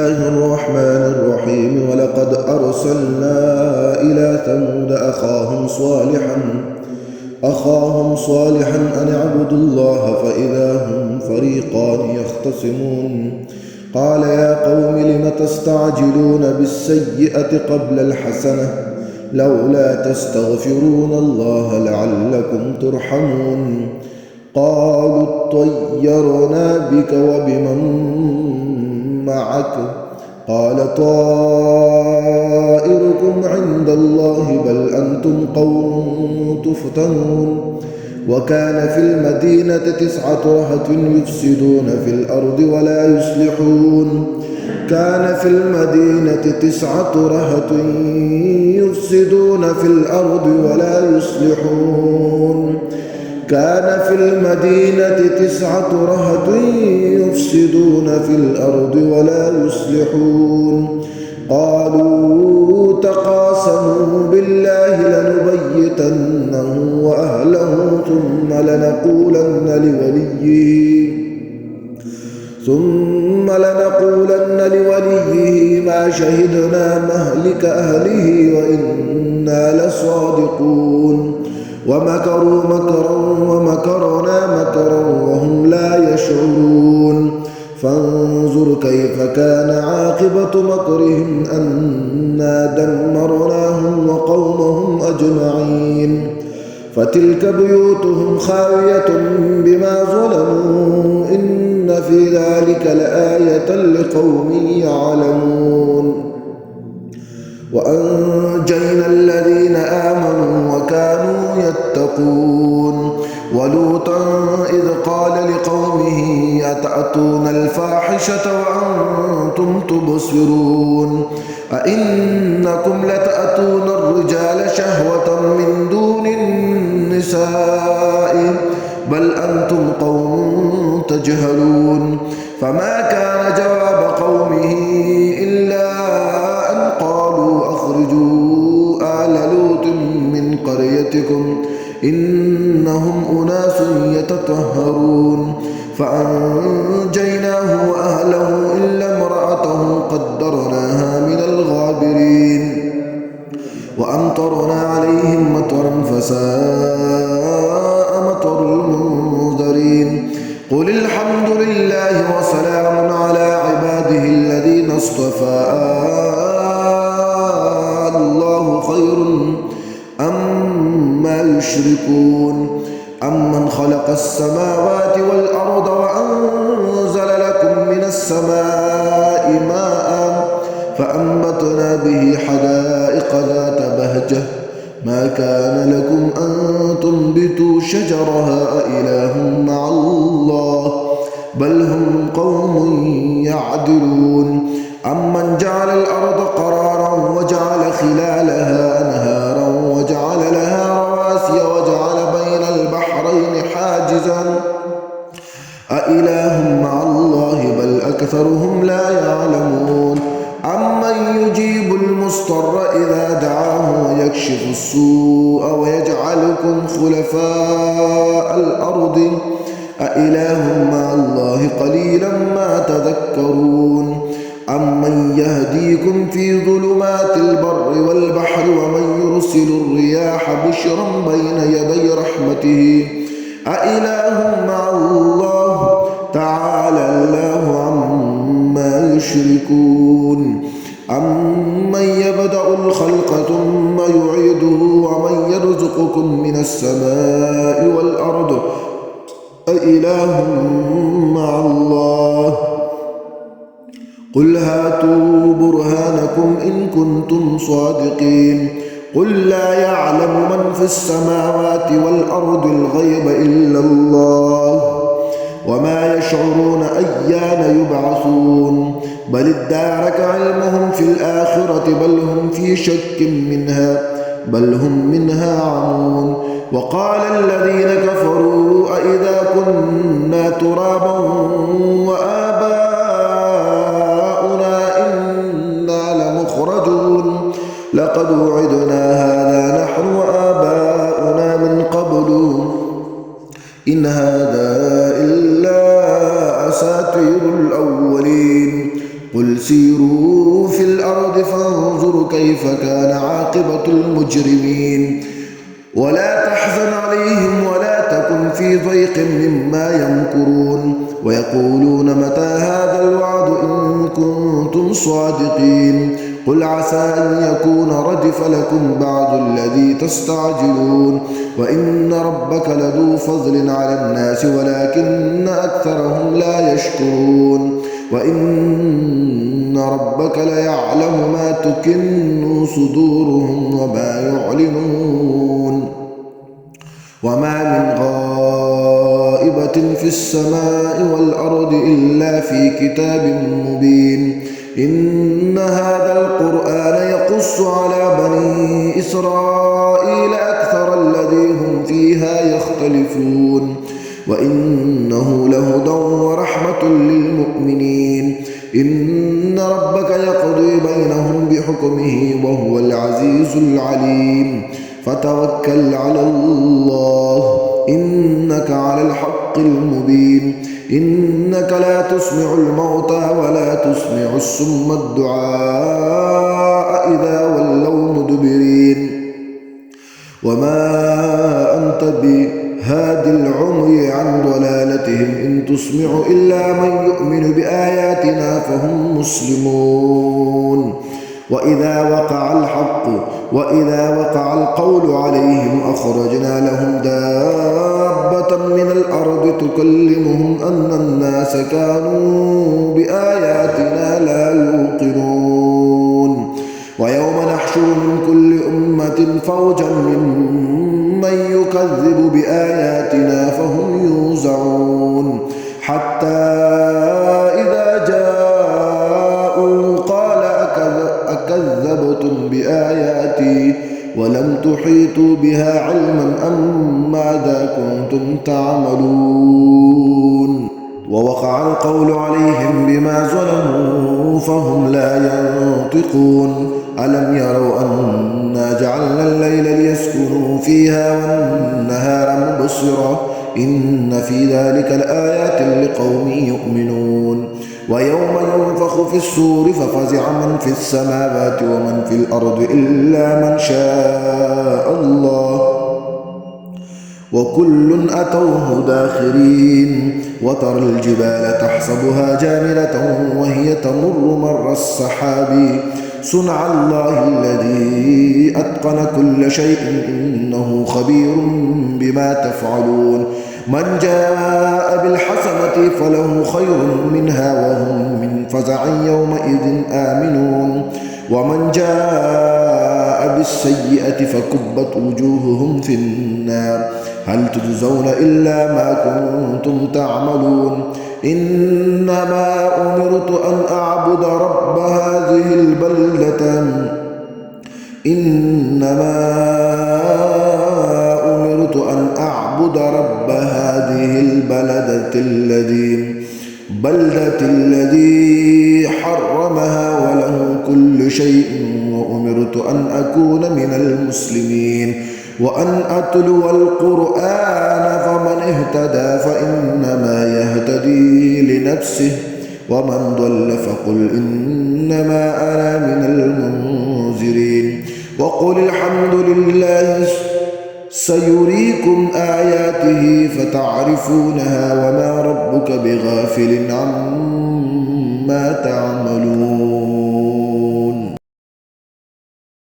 الله الرحمن الرحيم. ولقد أرسلنا إلى ثمود أخاهم صالحا أن اعبدوا الله فإذا هم فريقان يختصمون. قال يا قوم لم تستعجلون بالسيئة قبل الحسنة لولا تستغفرون الله لعلكم ترحمون. قالوا اطيرنا بك وبمن معك قال طائركم عند الله بل أنتم قوم تفتنون. وكان في المدينة 9 رهط يفسدون في الأرض ولا يصلحون. كان في المدينة 9 رهط يفسدون في الأرض ولا يصلحون. كان في المدينة 9 رهط يفسدون في الأرض ولا يصلحون. قالوا تقاسموا بالله لنبيتنه وأهله ثم لنقولن لوليه ما شهدنا مهلك أهله وإنا لصادقون. ومكروا مكرا ومكرنا مكرا وهم لا يشعرون. فانظر كيف كان عاقبة مكرهم أنا دمرناهم وقومهم أجمعين. فتلك بيوتهم خاوية بما ظلموا إن في ذلك لآية لقوم يعلمون. وأنجينا الذين آمنوا وكانوا يتقون. ولوطا إذ قال لقومه أتأتون الفاحشة وأنتم تبصرون أئنكم لتأتون الرجال شهوة من دون النساء بل أنتم قوم تجهلون. فما كان جواب قومه إلا أن قالوا أخرجوا آل لوط من قريتكم إنهم أناس يتطهرون. فأنجيناه وأهله إلا امرأته قدرناها من الغابرين. وأمطرنا عليهم مطرا فساء مطر المنذرين. قل الحمد لله وسلام على عباده الذين اصطفى الله خير أما يشركون. أمن خلق السماوات والأرض وأنزل لكم من السماء ماء فأنبتنا به حدائق ذات بهجة ما كان لكم أن تنبتوا شجرها أإله مع الله بل هم قوم يعدلون. أمن جعل الأرض قرارا وجعل خلالها أنهارا وجعل لها رواسي وجعل بين البحرين حاجزا أإله مع الله بل أكثرهم لا يعلمون. أمن يجيب المضطر إذا دعاه ويكشف السوء ويجعلكم خلفاء الأرض أإله مع الله قليلا ما تذكرون. أمن يهديكم في ظلمات البر والبحر ومن يرسل الرياح بشرا بين يدي رحمته أإله مع الله تعالى الله عما يشركون. أمن يبدأ الخلق ثم يعيده ومن يرزقكم من السماء والأرض أإله مع الله قل هاتوا برهانكم إن كنتم صادقين. قل لا يعلم من في السماوات والأرض الغيب إلا الله وما يشعرون أيان يبعثون. بل ادارك علمهم في الآخرة بل هم في شك منها بل هم منها عمون. وقال الذين كفروا أإذا كنا ترابا وآباؤنا إنا لمخرجون لقد وعدنا هذا نحن وآباؤنا من قبل إن هذا إلا أساطير الأولين. قل قل سيروا في الأرض فانظروا كيف كان عاقبة المجرمين ولا تحزن عليهم ولا تكن في ضيق مما يمكرون ويقولون متى هذا الوعد إن كنتم صادقين قل عسى أن يكون ردف لكم بعض الذي تستعجلون وإن ربك لذو فضل على الناس ولكن أكثرهم لا يشكرون وإن ربك ليعلم ما تكن صدورهم وما يعلنون وما من غائبة في السماء والأرض إلا في كتاب مبين إن هذا القرآن يقص على بني إسرائيل أكثر الذي هم فيها يختلفون وإنه لهدى ورحمة للمؤمنين إن ربك يقضي بينهم بحكمه وهو العزيز العليم فتوكل على الله إنك على الحق المبين إنك لا تسمع الموتى ولا تسمع الصم الدعاء إذا ولوا مدبرين وما أنت بهاد العمي عن ضلالتهم إن تسمع إلا من يؤمن بآياتنا فهم مسلمون وإذا وقع القول عليهم أخرجنا لهم دابة من الأرض تكلمهم أن الناس كانوا بآياتنا لا يوقنون ويوم نحشر من كل أمة فوجا ممن يكذب بآياتنا فهم يوزعون حتى إذا جاءوا قال أكذبتم بآياتي ولم تحيطوا بها علما أم ماذا كنتم تعملون ووقع القول عليهم بما ظلموا فهم لا ينطقون ألم يروا أنا جعلنا الليل ليسكنوا فيها والنهار مبصرا إن في ذلك لآيات لقوم يؤمنون ويوم ينفخ في الصور ففزع من في السماوات ومن في الأرض إلا من شاء الله وكل أتوه داخرين وترى الجبال تحسبها جامدة وهي تمر مر السحاب صنع الله الذي أتقن كل شيء إنه خبير بما تفعلون من جاء بالحسنة فله خير منها وهم من فزع يومئذ آمنون ومن جاء بالسيئة فكبت وجوههم في النار هل تجزون إلا ما كنتم تعملون إنما أمرت أن أعبد رب هذه البلدة الذي حرمها وله كل شيء وأمرت أن أكون من المسلمين وأن أتلو القرآن فمن اهتدى فإنما يهتدي لنفسه ومن ضل فقل إنما أنا من المنذرين وقل الحمد لله سيريكم آياته فتعرفونها وما ربك بغافل عما تعملون.